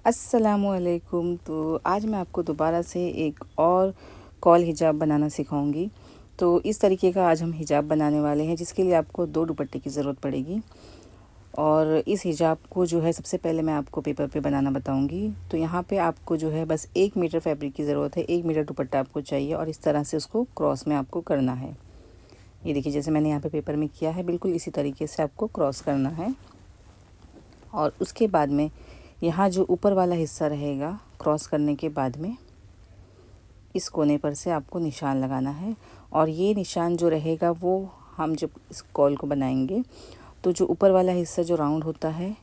अस्सलामुअलैकुम। तो आज मैं आपको दोबारा से एक और कॉल हिजाब बनाना सिखाऊंगी। तो इस तरीके का आज हम हिजाब बनाने वाले हैं, जिसके लिए आपको 2 दुपट्टे की ज़रूरत पड़ेगी। और इस हिजाब को जो है सबसे पहले मैं आपको पेपर पे बनाना बताऊंगी। तो यहाँ पे आपको जो है बस 1 मीटर फैब्रिक की ज़रूरत है, 1 मीटर दुपट्टा आपको चाहिए और इस तरह से उसको क्रॉस में आपको करना है। ये देखिए, जैसे मैंने यहाँ पे पेपर में किया है, बिल्कुल इसी तरीके से आपको क्रॉस करना है। और उसके बाद में यहाँ जो ऊपर वाला हिस्सा रहेगा, क्रॉस करने के बाद में इस कोने पर से आपको निशान लगाना है। और ये निशान जो रहेगा वो हम जब इस कॉल को बनाएंगे तो जो ऊपर वाला हिस्सा जो राउंड होता है,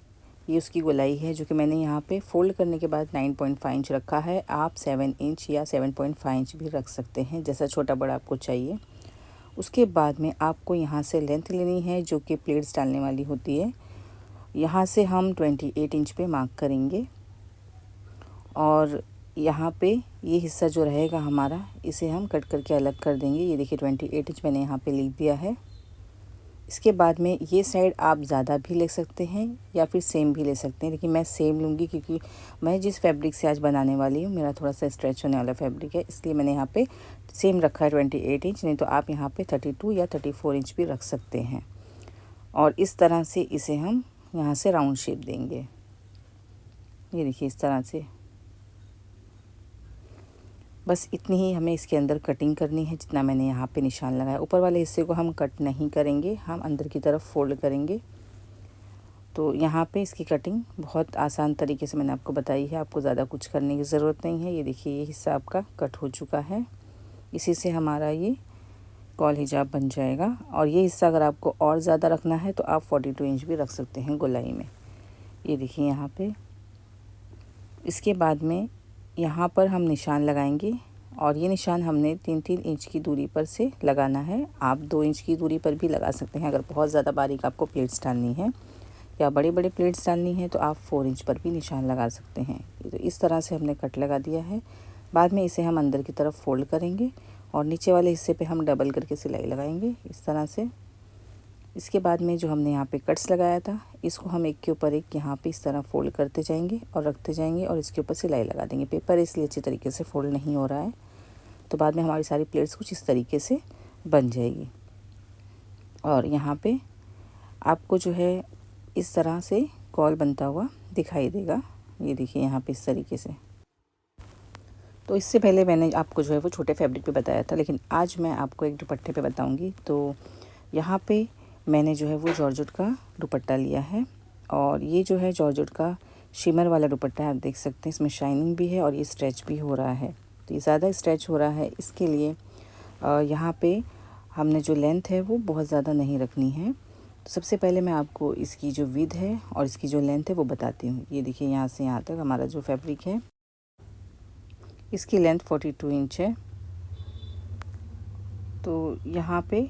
ये उसकी गोलाई है, जो कि मैंने यहाँ पे फोल्ड करने के बाद 9.5 इंच रखा है। आप 7 इंच या 7.5 इंच भी रख सकते हैं, जैसा छोटा बड़ा आपको चाहिए। उसके बाद में आपको यहाँ से लेंथ लेनी है, जो कि प्लेट्स डालने वाली होती है। यहाँ से हम 28 इंच पे मार्क करेंगे और यहाँ पे ये हिस्सा जो रहेगा हमारा, इसे हम कट करके अलग कर देंगे। ये देखिए 28 इंच मैंने यहाँ पे लिख दिया है। इसके बाद में ये साइड आप ज़्यादा भी ले सकते हैं या फिर सेम भी ले सकते हैं, लेकिन मैं सेम लूँगी क्योंकि मैं जिस फैब्रिक से आज बनाने वाली हूँ मेरा थोड़ा सा स्ट्रेच होने वाला फैब्रिक है, इसलिए मैंने यहाँ पे सेम रखा है 28 इंच। नहीं तो आप यहाँ पे 32 या 34 इंच भी रख सकते हैं। और इस तरह से इसे हम यहाँ से राउंड शेप देंगे। ये देखिए इस तरह से, बस इतनी ही हमें इसके अंदर कटिंग करनी है, जितना मैंने यहाँ पे निशान लगाया। ऊपर वाले हिस्से को हम कट नहीं करेंगे, हम अंदर की तरफ फोल्ड करेंगे। तो यहाँ पे इसकी कटिंग बहुत आसान तरीके से मैंने आपको बताई है, आपको ज़्यादा कुछ करने की ज़रूरत नहीं है। ये देखिए ये हिस्सा आपका कट हो चुका है, इसी से हमारा ये कॉल हिजाब बन जाएगा। और ये हिस्सा अगर आपको और ज़्यादा रखना है तो आप 42 इंच भी रख सकते हैं गोलाई में। ये देखिए यहाँ पे, इसके बाद में यहाँ पर हम निशान लगाएंगे और ये निशान हमने 3-3 इंच की दूरी पर से लगाना है। आप 2 इंच की दूरी पर भी लगा सकते हैं अगर बहुत ज़्यादा बारीक आपको प्लेट्स डालनी है, या बड़े बड़े प्लेट्स डालनी है तो आप 4 इंच पर भी निशान लगा सकते हैं। तो इस तरह से हमने कट लगा दिया है। बाद में इसे हम अंदर की तरफ फोल्ड करेंगे और नीचे वाले हिस्से पे हम डबल करके सिलाई लगाएंगे इस तरह से। इसके बाद में जो हमने यहाँ पे कट्स लगाया था, इसको हम एक के ऊपर एक यहाँ पे इस तरह फोल्ड करते जाएंगे और रखते जाएंगे और इसके ऊपर सिलाई लगा देंगे। पेपर इसलिए अच्छी तरीके से फोल्ड नहीं हो रहा है, तो बाद में हमारी सारी प्लेट्स कुछ इस तरीके से बन जाएगी। और यहाँ पे आपको जो है इस तरह से कॉल बनता हुआ दिखाई देगा। ये देखिए यहाँ पे इस तरीके से। तो इससे पहले मैंने आपको जो है वो छोटे फैब्रिक पे बताया था, लेकिन आज मैं आपको एक दुपट्टे पे बताऊँगी। तो यहाँ पे मैंने जो है वो जॉर्जेट का दुपट्टा लिया है और ये जो है जॉर्जेट का शिमर वाला दुपट्टा है। आप देख सकते हैं इसमें शाइनिंग भी है और ये स्ट्रेच भी हो रहा है। तो ये ज़्यादा स्ट्रेच हो रहा है, इसके लिए यहाँ पे हमने जो लेंथ है वो बहुत ज़्यादा नहीं रखनी है। तो सबसे पहले मैं आपको इसकी जो विड्थ है और इसकी जो लेंथ है वो बताती हूँ। ये देखिए यहाँ से यहाँ तक हमारा जो फैब्रिक है, इसकी लेंथ 42 इंच है। तो यहाँ पे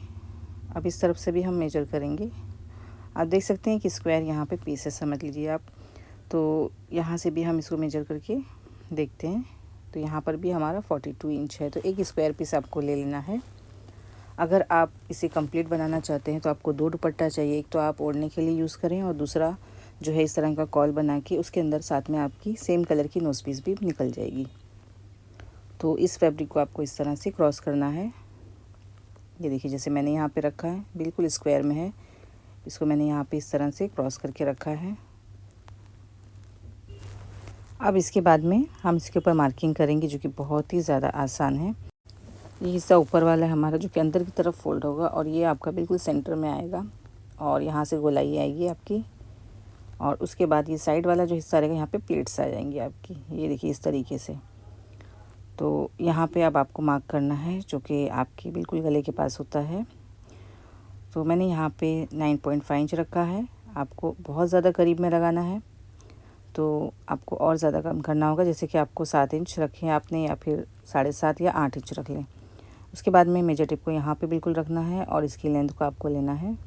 अब इस तरफ से भी हम मेजर करेंगे। आप देख सकते हैं कि स्क्वायर यहाँ पे पीस है, समझ लीजिए आप। तो यहाँ से भी हम इसको मेजर करके देखते हैं, तो यहाँ पर भी हमारा 42 इंच है। तो एक स्क्वायर पीस आपको ले लेना है। अगर आप इसे कंप्लीट बनाना चाहते हैं तो आपको 2 दुपट्टा चाहिए। एक तो आप ओढ़ने के लिए यूज़ करें और दूसरा जो है इस तरह का कॉल बना के उसके अंदर साथ में आपकी सेम कलर की नोज़ पीस भी निकल जाएगी। तो इस फैब्रिक को आपको इस तरह से क्रॉस करना है। ये देखिए जैसे मैंने यहाँ पे रखा है, बिल्कुल स्क्वायर में है, इसको मैंने यहाँ पे इस तरह से क्रॉस करके रखा है। अब इसके बाद में हम इसके ऊपर मार्किंग करेंगे, जो कि बहुत ही ज़्यादा आसान है। ये हिस्सा ऊपर वाला है हमारा, जो कि अंदर की तरफ फोल्ड होगा और ये आपका बिल्कुल सेंटर में आएगा और यहाँ से गोलाई आएगी आपकी। और उसके बाद ये साइड वाला जो हिस्सा रहेगा, यहाँ पे प्लेट्स आ जाएंगी आपकी। ये देखिए इस तरीके से। तो यहाँ पे अब आपको मार्क करना है, जो कि आपके बिल्कुल गले के पास होता है। तो मैंने यहाँ पे 9.5 इंच रखा है। आपको बहुत ज़्यादा करीब में लगाना है तो आपको और ज़्यादा कम करना होगा, जैसे कि आपको 7 इंच रखें आपने, या फिर 7.5 या 8 इंच रख लें। उसके बाद में मेजर टेप को यहाँ पे बिल्कुल रखना है और इसकी लेंथ को आपको लेना है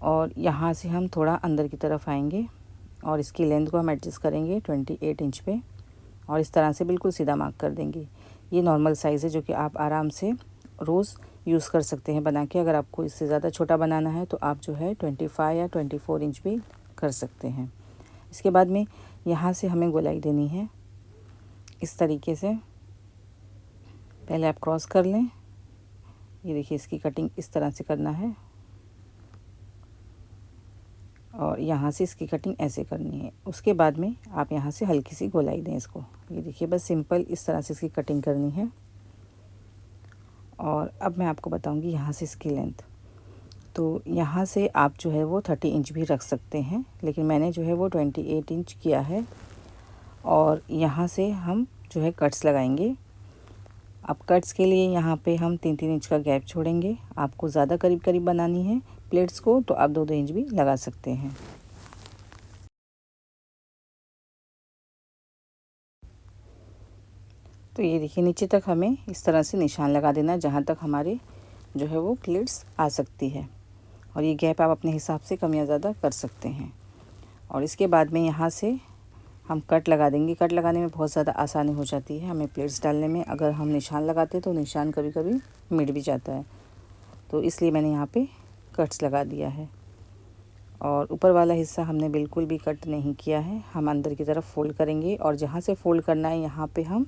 और यहाँ से हम थोड़ा अंदर की तरफ आएंगे और इसकी लेंथ को हम एडजस्ट करेंगे 28 इंच पे और इस तरह से बिल्कुल सीधा मार्क कर देंगे। ये नॉर्मल साइज़ है, जो कि आप आराम से रोज़ यूज़ कर सकते हैं बना के। अगर आपको इससे ज़्यादा छोटा बनाना है तो आप जो है 25 या 24 इंच भी कर सकते हैं। इसके बाद में यहाँ से हमें गोलाई देनी है इस तरीके से। पहले आप क्रॉस कर लें, ये देखिए इसकी कटिंग इस तरह से करना है और यहाँ से इसकी कटिंग ऐसे करनी है। उसके बाद में आप यहाँ से हल्की सी गोलाई दें इसको। ये देखिए बस सिंपल इस तरह से इसकी कटिंग करनी है। और अब मैं आपको बताऊंगी यहाँ से इसकी लेंथ। तो यहाँ से आप जो है वो 30 इंच भी रख सकते हैं, लेकिन मैंने जो है वो 28 इंच किया है। और यहाँ से हम जो है कट्स लगाएंगे। अब कट्स के लिए यहाँ पे हम 3-3 इंच का गैप छोड़ेंगे। आपको ज़्यादा करीब करीब बनानी है प्लेट्स को तो आप 2-2 इंच भी लगा सकते हैं। तो ये देखिए नीचे तक हमें इस तरह से निशान लगा देना है जहाँ तक हमारे जो है वो प्लेट्स आ सकती है। और ये गैप आप अपने हिसाब से कम या ज़्यादा कर सकते हैं। और इसके बाद में यहाँ से हम कट लगा देंगे। कट लगाने में बहुत ज़्यादा आसानी हो जाती है हमें प्लेट्स डालने में। अगर हम निशान लगाते तो निशान कभी कभी मिट भी जाता है, तो इसलिए मैंने यहाँ पे कट्स लगा दिया है। और ऊपर वाला हिस्सा हमने बिल्कुल भी कट नहीं किया है, हम अंदर की तरफ फ़ोल्ड करेंगे। और जहाँ से फ़ोल्ड करना है यहाँ पे हम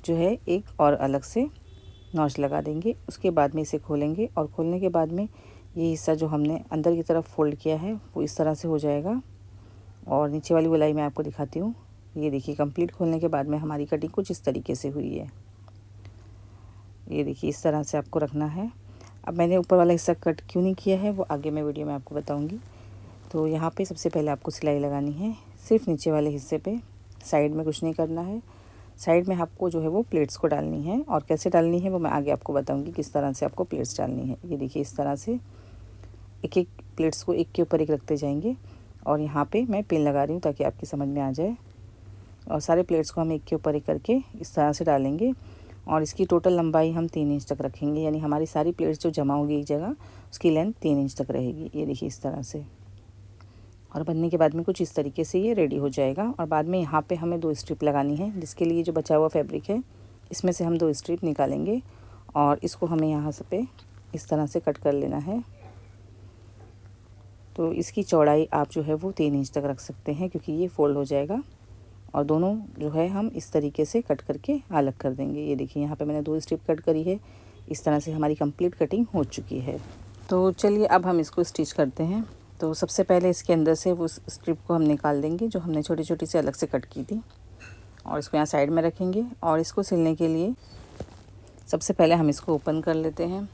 जो है एक और अलग से नॉच लगा देंगे। उसके बाद में इसे खोलेंगे और खोलने के बाद में ये हिस्सा जो हमने अंदर की तरफ फ़ोल्ड किया है वो इस तरह से हो जाएगा। और नीचे वाली गोलाई मैं आपको दिखाती हूँ। ये देखिए कंप्लीट खोलने के बाद में हमारी कटिंग कुछ इस तरीके से हुई है। ये देखिए इस तरह से आपको रखना है। अब मैंने ऊपर वाला हिस्सा कट क्यों नहीं किया है वो आगे मैं वीडियो में आपको बताऊँगी। तो यहाँ पे सबसे पहले आपको सिलाई लगानी है सिर्फ नीचे वाले हिस्से पे, साइड में कुछ नहीं करना है। साइड में आपको जो है वो प्लेट्स को डालनी है, और कैसे डालनी है वो मैं आगे आपको बताऊंगी किस तरह से आपको प्लेट्स डालनी है। ये देखिए इस तरह से एक एक प्लेट्स को एक के ऊपर एक रखते जाएंगे। और यहाँ पे मैं पिन लगा रही हूँ ताकि आपकी समझ में आ जाए। और सारे प्लेट्स को हम एक के ऊपर एक करके इस तरह से डालेंगे। और इसकी टोटल लंबाई हम 3 इंच तक रखेंगे, यानी हमारी सारी प्लेट्स जो जमा होगी एक जगह उसकी लेंथ 3 इंच तक रहेगी। ये देखिए इस तरह से। और बनने के बाद में कुछ इस तरीके से ये रेडी हो जाएगा। और बाद में यहाँ पे हमें 2 स्ट्रिप लगानी है, जिसके लिए जो बचा हुआ फैब्रिक है इसमें से हम 2 स्ट्रिप निकालेंगे और इसको हमें यहाँ से पे इस तरह से कट कर लेना है। तो इसकी चौड़ाई आप जो है वो 3 इंच तक रख सकते हैं, क्योंकि ये फोल्ड हो जाएगा। और दोनों जो है हम इस तरीके से कट करके अलग कर देंगे। ये देखिए यहाँ पे मैंने 2 स्ट्रिप कट करी है। इस तरह से हमारी कंप्लीट कटिंग हो चुकी है। तो चलिए अब हम इसको स्टिच करते हैं। तो सबसे पहले इसके अंदर से वो स्ट्रिप को हम निकाल देंगे जो हमने छोटी छोटी से अलग से कट की थी, और इसको यहाँ साइड में रखेंगे। और इसको सिलने के लिए सबसे पहले हम इसको ओपन कर लेते हैं।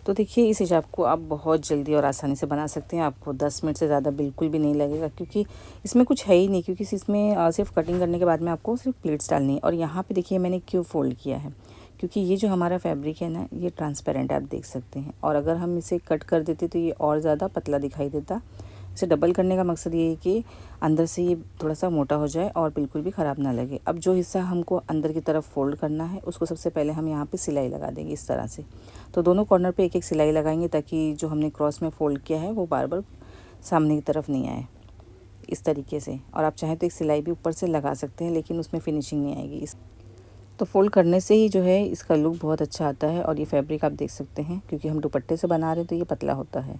तो देखिए इस हिजाब को आप बहुत जल्दी और आसानी से बना सकते हैं। आपको 10 मिनट से ज़्यादा बिल्कुल भी नहीं लगेगा, क्योंकि इसमें कुछ है ही नहीं। क्योंकि इसमें सिर्फ कटिंग करने के बाद में आपको सिर्फ प्लेट्स डालनी है। और यहाँ पे देखिए मैंने क्यों फोल्ड किया है, क्योंकि ये जो हमारा फैब्रिक है ना ये ट्रांसपेरेंट आप देख सकते हैं। और अगर हम इसे कट कर देते तो ये और ज़्यादा पतला दिखाई देता। इसे डबल करने का मकसद ये है कि अंदर से ये थोड़ा सा मोटा हो जाए और बिल्कुल भी ख़राब ना लगे। अब जो हिस्सा हमको अंदर की तरफ फोल्ड करना है उसको सबसे पहले हम यहाँ पे सिलाई लगा देंगे इस तरह से। तो दोनों कॉर्नर पे एक एक सिलाई लगाएंगे, ताकि जो हमने क्रॉस में फ़ोल्ड किया है वो बार बार सामने की तरफ नहीं आए, इस तरीके से। और आप चाहें तो एक सिलाई भी ऊपर से लगा सकते हैं, लेकिन उसमें फिनिशिंग नहीं आएगी। तो फोल्ड करने से ही जो है इसका लुक बहुत अच्छा आता है। और ये फैब्रिक आप देख सकते हैं, क्योंकि हम दुपट्टे से बना रहे हैं तो ये पतला होता है।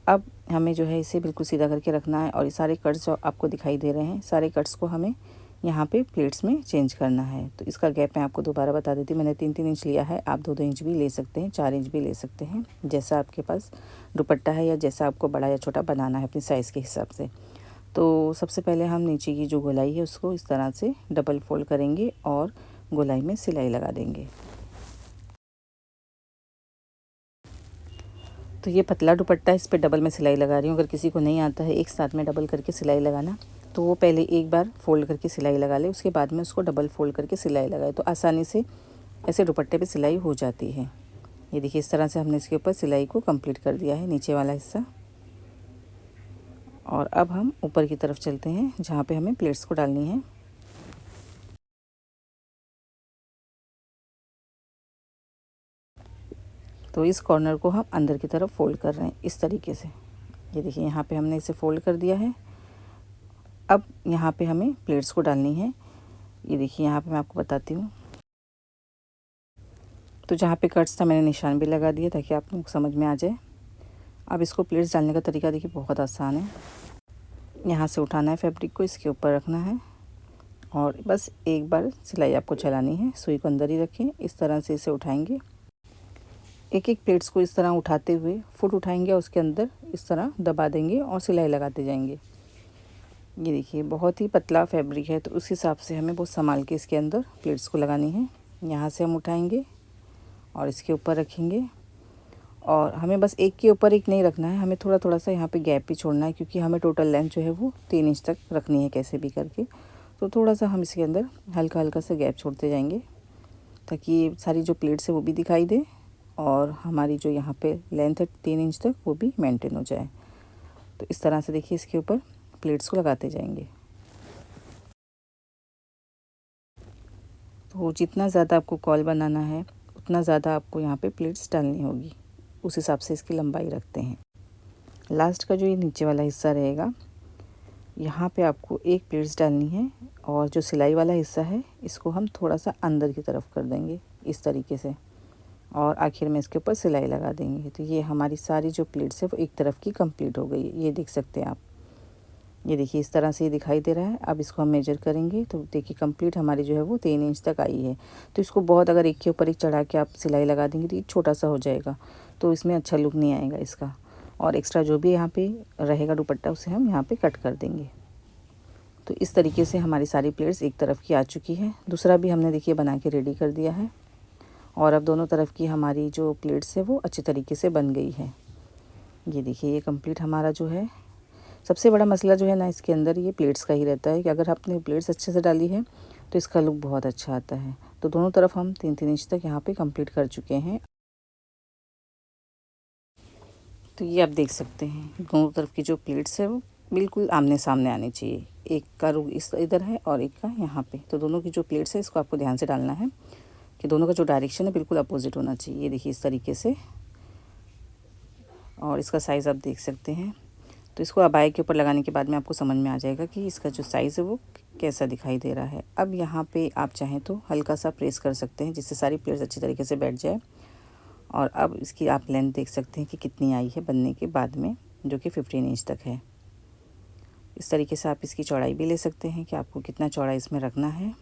अब हमें जो है इसे बिल्कुल सीधा करके रखना है। और ये सारे कट्स जो आपको दिखाई दे रहे हैं, सारे कट्स को हमें यहाँ पे प्लेट्स में चेंज करना है। तो इसका गैप मैं आपको दोबारा बता देती हूँ। मैंने 3-3 इंच लिया है, आप 2-2 इंच भी ले सकते हैं, 4 इंच भी ले सकते हैं, जैसा आपके पास दुपट्टा है या जैसा आपको बड़ा या छोटा बनाना है अपनी साइज़ के हिसाब से। तो सबसे पहले हम नीचे की जो गोलाई है उसको इस तरह से डबल फोल्ड करेंगे और गोलाई में सिलाई लगा देंगे। तो ये पतला दुपट्टा, इस पे डबल में सिलाई लगा रही हूँ। अगर किसी को नहीं आता है एक साथ में डबल करके सिलाई लगाना, तो वो पहले एक बार फ़ोल्ड करके सिलाई लगा ले, उसके बाद में उसको डबल फ़ोल्ड करके सिलाई लगाए, तो आसानी से ऐसे दुपट्टे पे सिलाई हो जाती है। ये देखिए इस तरह से हमने इसके ऊपर सिलाई को कंप्लीट कर दिया है, नीचे वाला हिस्सा। और अब हम ऊपर की तरफ चलते हैं जहाँ पे हमें प्लेट्स को डालनी है। तो इस कॉर्नर को हम अंदर की तरफ फ़ोल्ड कर रहे हैं इस तरीके से। ये देखिए यहाँ पे हमने इसे फ़ोल्ड कर दिया है। अब यहाँ पे हमें प्लेट्स को डालनी है। ये देखिए यहाँ पे मैं आपको बताती हूँ। तो जहाँ पे कट्स था मैंने निशान भी लगा दिया ताकि आप लोग समझ में आ जाए। अब इसको प्लेट्स डालने का तरीका देखिए बहुत आसान है। यहाँ से उठाना है फैब्रिक को, इसके ऊपर रखना है और बस एक बार सिलाई आपको चलानी है। सुई को अंदर ही रखें, इस तरह से इसे उठाएंगे। एक एक प्लेट्स को इस तरह उठाते हुए फुट उठाएंगे और उसके अंदर इस तरह दबा देंगे और सिलाई लगाते जाएंगे। ये देखिए बहुत ही पतला फैब्रिक है, तो उस हिसाब से हमें बहुत संभाल के इसके अंदर प्लेट्स को लगानी है। यहाँ से हम उठाएंगे और इसके ऊपर रखेंगे और हमें बस एक के ऊपर एक नहीं रखना है, हमें थोड़ा थोड़ा सा यहाँ पे गैप भी छोड़ना है, क्योंकि हमें टोटल लेंथ जो है वो 3 इंच तक रखनी है कैसे भी करके। तो थोड़ा सा हम इसके अंदर हल्का हल्का सा गैप छोड़ते जाएंगे, ताकि ये सारी जो प्लेट्स है वो भी दिखाई दे और हमारी जो यहाँ पे लेंथ है 3 इंच तक वो भी मेंटेन हो जाए। तो इस तरह से देखिए इसके ऊपर प्लेट्स को लगाते जाएंगे। तो जितना ज़्यादा आपको कॉल बनाना है उतना ज़्यादा आपको यहाँ पे प्लेट्स डालनी होगी, उस हिसाब से इसकी लंबाई रखते हैं। लास्ट का जो ये नीचे वाला हिस्सा रहेगा, यहाँ पे आपको एक प्लेट्स डालनी है और जो सिलाई वाला हिस्सा है इसको हम थोड़ा सा अंदर की तरफ कर देंगे इस तरीके से और आखिर में इसके ऊपर सिलाई लगा देंगे। तो ये हमारी सारी जो प्लेट्स है वो एक तरफ की कंप्लीट हो गई है, ये देख सकते हैं आप। ये देखिए इस तरह से ये दिखाई दे रहा है। अब इसको हम मेजर करेंगे तो देखिए कंप्लीट हमारी जो है वो 3 इंच तक आई है। तो इसको बहुत अगर एक के ऊपर एक चढ़ा के आप सिलाई लगा देंगे तो ये छोटा सा हो जाएगा, तो इसमें अच्छा लुक नहीं आएगा इसका। और एक्स्ट्रा जो भी यहाँ पे रहेगा दुपट्टा उसे हम यहाँ पे कट कर देंगे। तो इस तरीके से हमारी सारी प्लेट्स एक तरफ की आ चुकी है। दूसरा भी हमने देखिए बना के रेडी कर दिया है और अब दोनों तरफ की हमारी जो प्लेट्स है वो अच्छी तरीके से बन गई है। ये देखिए ये कंप्लीट हमारा जो है। सबसे बड़ा मसला जो है ना इसके अंदर ये प्लेट्स का ही रहता है कि अगर आपने प्लेट्स अच्छे से डाली है तो इसका लुक बहुत अच्छा आता है। तो दोनों तरफ हम 3-3 इंच तक यहाँ पे कंप्लीट कर चुके हैं। तो ये आप देख सकते हैं दोनों तरफ की जो प्लेट्स है वो बिल्कुल आमने सामने आनी चाहिए। एक का रुख इस इधर है और एक का यहाँ पे। तो दोनों की जो प्लेट्स है इसको आपको ध्यान से डालना है कि दोनों का जो डायरेक्शन है बिल्कुल अपोजिट होना चाहिए। ये देखिए इस तरीके से। और इसका साइज़ आप देख सकते हैं। तो इसको अबाया के ऊपर लगाने के बाद में आपको समझ में आ जाएगा कि इसका जो साइज़ है वो कैसा दिखाई दे रहा है। अब यहाँ पे आप चाहें तो हल्का सा प्रेस कर सकते हैं जिससे सारी प्लेट्स अच्छी तरीके से बैठ जाए। और अब इसकी आप लेंथ देख सकते हैं कि कितनी आई है बनने के बाद में, जो कि 15 इंच तक है। इस तरीके से आप इसकी चौड़ाई भी ले सकते हैं कि आपको कितना चौड़ा इसमें रखना है।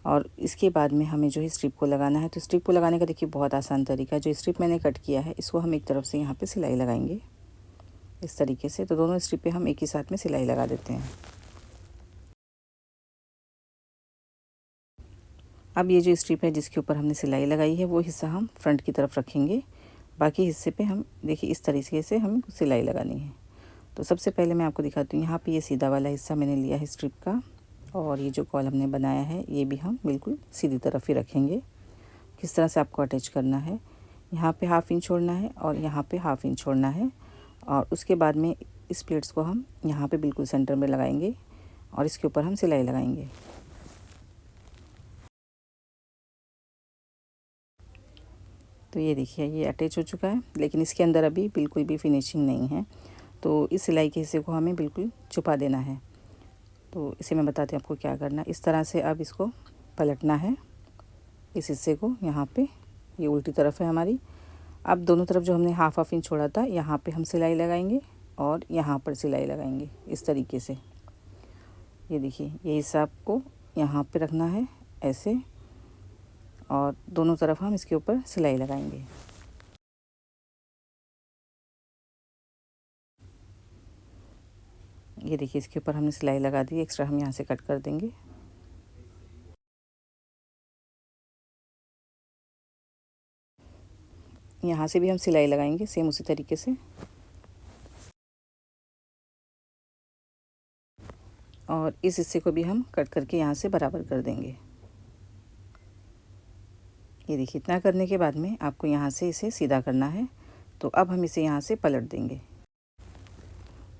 और इसके बाद में हमें जो है स्ट्रिप को लगाना है। तो स्ट्रिप को लगाने का देखिए बहुत आसान तरीका है। जो स्ट्रिप मैंने कट किया है इसको हम एक तरफ से यहाँ पे सिलाई लगाएंगे इस तरीके से। तो दोनों स्ट्रिप पे हम एक ही साथ में सिलाई लगा देते हैं। अब ये जो स्ट्रिप है जिसके ऊपर हमने सिलाई लगाई है वो हिस्सा हम फ्रंट की तरफ रखेंगे। बाकी हिस्से पे हम देखिए इस तरीके से हमें सिलाई लगानी है। तो सबसे पहले मैं आपको दिखाती हूँ, यहाँ पे ये सीधा वाला हिस्सा मैंने लिया है स्ट्रिप का और ये जो कॉल हमने बनाया है ये भी हम बिल्कुल सीधी तरफ ही रखेंगे। किस तरह से आपको अटैच करना है, यहाँ पे 1/2 इंच छोड़ना है और यहाँ पे 1/2 इंच छोड़ना है। और उसके बाद में इस प्लेट्स को हम यहाँ पे बिल्कुल सेंटर में लगाएंगे और इसके ऊपर हम सिलाई लगाएंगे। तो ये देखिए ये अटैच हो चुका है, लेकिन इसके अंदर अभी बिल्कुल भी फिनिशिंग नहीं है। तो इस सिलाई के हिस्से को हमें बिल्कुल छुपा देना है। तो इसे मैं बताती हूँ आपको क्या करना है। इस तरह से अब इसको पलटना है, इस हिस्से को यहाँ पे, ये उल्टी तरफ है हमारी। अब दोनों तरफ जो हमने 1/2 इंच छोड़ा था यहाँ पे हम सिलाई लगाएंगे और यहाँ पर सिलाई लगाएंगे इस तरीके से। ये देखिए ये हिस्सा आपको यहाँ पे रखना है ऐसे और दोनों तरफ हम इसके ऊपर सिलाई लगाएंगे। ये देखिए इसके ऊपर हमने सिलाई लगा दी, एक्स्ट्रा हम यहाँ से कट कर देंगे। यहाँ से भी हम सिलाई लगाएंगे सेम उसी तरीके से। और इस हिस्से को भी हम कट करके यहाँ से बराबर कर देंगे। ये देखिए इतना करने के बाद में आपको यहाँ से इसे सीधा करना है। तो अब हम इसे यहाँ से पलट देंगे।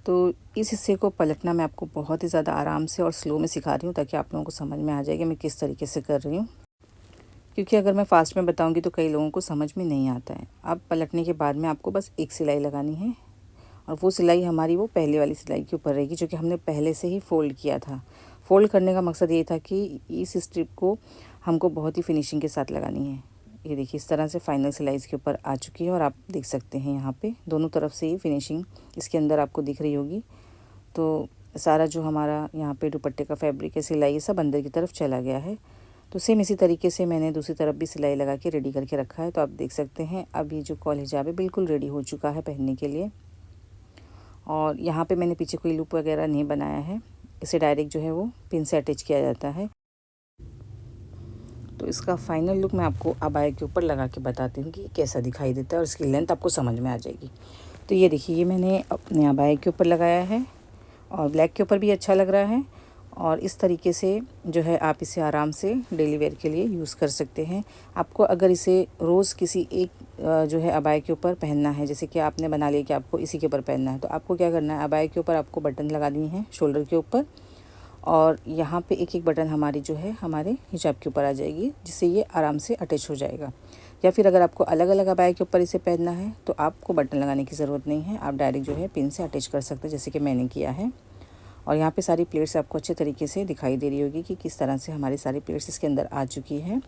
तो इस हिस्से को पलटना मैं आपको बहुत ही ज़्यादा आराम से और स्लो में सिखा रही हूँ ताकि आप लोगों को समझ में आ जाए कि मैं किस तरीके से कर रही हूँ, क्योंकि अगर मैं फ़ास्ट में बताऊँगी तो कई लोगों को समझ में नहीं आता है। अब पलटने के बाद में आपको बस एक सिलाई लगानी है और वो सिलाई हमारी वो पहले वाली सिलाई के ऊपर रहेगी जो कि हमने पहले से ही फ़ोल्ड किया था। फ़ोल्ड करने का मकसद ये था कि इस स्ट्रिप को हमको बहुत ही फिनिशिंग के साथ लगानी है। ये देखिए इस तरह से फाइनल सिलाई इसके ऊपर आ चुकी है और आप देख सकते हैं यहाँ पे दोनों तरफ से ये फिनिशिंग इसके अंदर आपको दिख रही होगी। तो सारा जो हमारा यहाँ पे दुपट्टे का फैब्रिक है, सिलाई सब अंदर की तरफ चला गया है। तो सेम इसी तरीके से मैंने दूसरी तरफ भी सिलाई लगा के रेडी करके रखा है। तो आप देख सकते हैं अब ये जो कॉल हिजाब है बिल्कुल रेडी हो चुका है पहनने के लिए। और यहाँ पे मैंने पीछे कोई लूप वगैरह नहीं बनाया है, इसे डायरेक्ट जो है वो पिन से अटैच किया जाता है। तो इसका फाइनल लुक मैं आपको अबाया के ऊपर लगा के बताती हूँ कि कैसा दिखाई देता है और इसकी लेंथ आपको समझ में आ जाएगी। तो ये देखिए, ये मैंने अपने अबाया के ऊपर लगाया है और ब्लैक के ऊपर भी अच्छा लग रहा है। और इस तरीके से जो है आप इसे आराम से डेली वेयर के लिए यूज़ कर सकते हैं। आपको अगर इसे रोज़ किसी एक जो है अबाया के ऊपर पहनना है, जैसे कि आपने बना लिया कि आपको इसी के ऊपर पहनना है, तो आपको क्या करना है, अबाया के ऊपर आपको बटन लगानी है शोल्डर के ऊपर, और यहाँ पे एक एक बटन हमारी जो है हमारे हिजाब के ऊपर आ जाएगी, जिससे ये आराम से अटैच हो जाएगा। या फिर अगर आपको अलग अलग अबाया के ऊपर इसे पहनना है तो आपको बटन लगाने की ज़रूरत नहीं है, आप डायरेक्ट जो है पिन से अटैच कर सकते हैं, जैसे कि मैंने किया है। और यहाँ पे सारी प्लेट्स आपको अच्छे तरीके से दिखाई दे रही होगी कि किस तरह से हमारी सारी प्लेट्स इसके अंदर आ चुकी है।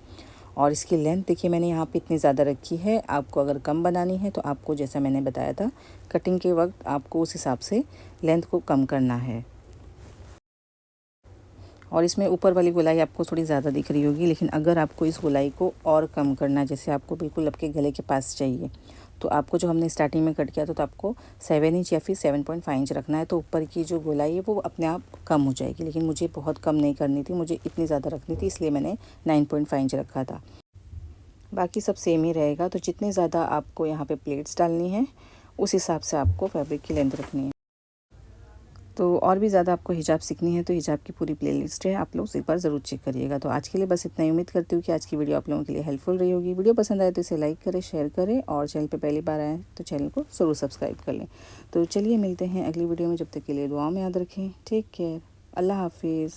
और इसकी लेंथ देखिए मैंने यहाँ पे इतनी ज़्यादा रखी है। आपको अगर कम बनानी है तो आपको, जैसा मैंने बताया था, कटिंग के वक्त आपको उस हिसाब से लेंथ को कम करना है। और इसमें ऊपर वाली गोलाई आपको थोड़ी ज़्यादा दिख रही होगी, लेकिन अगर आपको इस गोलाई को और कम करना है, जैसे आपको बिल्कुल आपके गले के पास चाहिए, तो आपको जो हमने स्टार्टिंग में कट किया था तो आपको 7 इंच या फिर 7.5 इंच रखना है। तो ऊपर की जो गोलाई है वो अपने आप कम हो जाएगी, लेकिन मुझे बहुत कम नहीं करनी थी, मुझे इतनी ज़्यादा रखनी थी, इसलिए मैंने 9.5 इंच रखा था। बाकी सब सेम ही रहेगा। तो जितने ज़्यादा आपको यहाँ पे प्लेट्स डालनी है उस हिसाब से आपको फैब्रिक की लेंथ रखनी है। तो और भी ज़्यादा आपको हिजाब सीखनी है तो हिजाब की पूरी प्लेलिस्ट है, आप लोग एक बार ज़रूर चेक करिएगा। तो आज के लिए बस इतना ही। उम्मीद करती हूँ कि आज की वीडियो आप लोगों के लिए हेल्पफुल रही होगी। वीडियो पसंद आए तो इसे लाइक करें, शेयर करें, और चैनल पे पहली बार आए तो चैनल को ज़रूर सब्सक्राइब कर लें। तो चलिए मिलते हैं अगली वीडियो में, जब तक के लिए दुआ में याद रखें। टेक केयर, अल्लाह हाफिज़।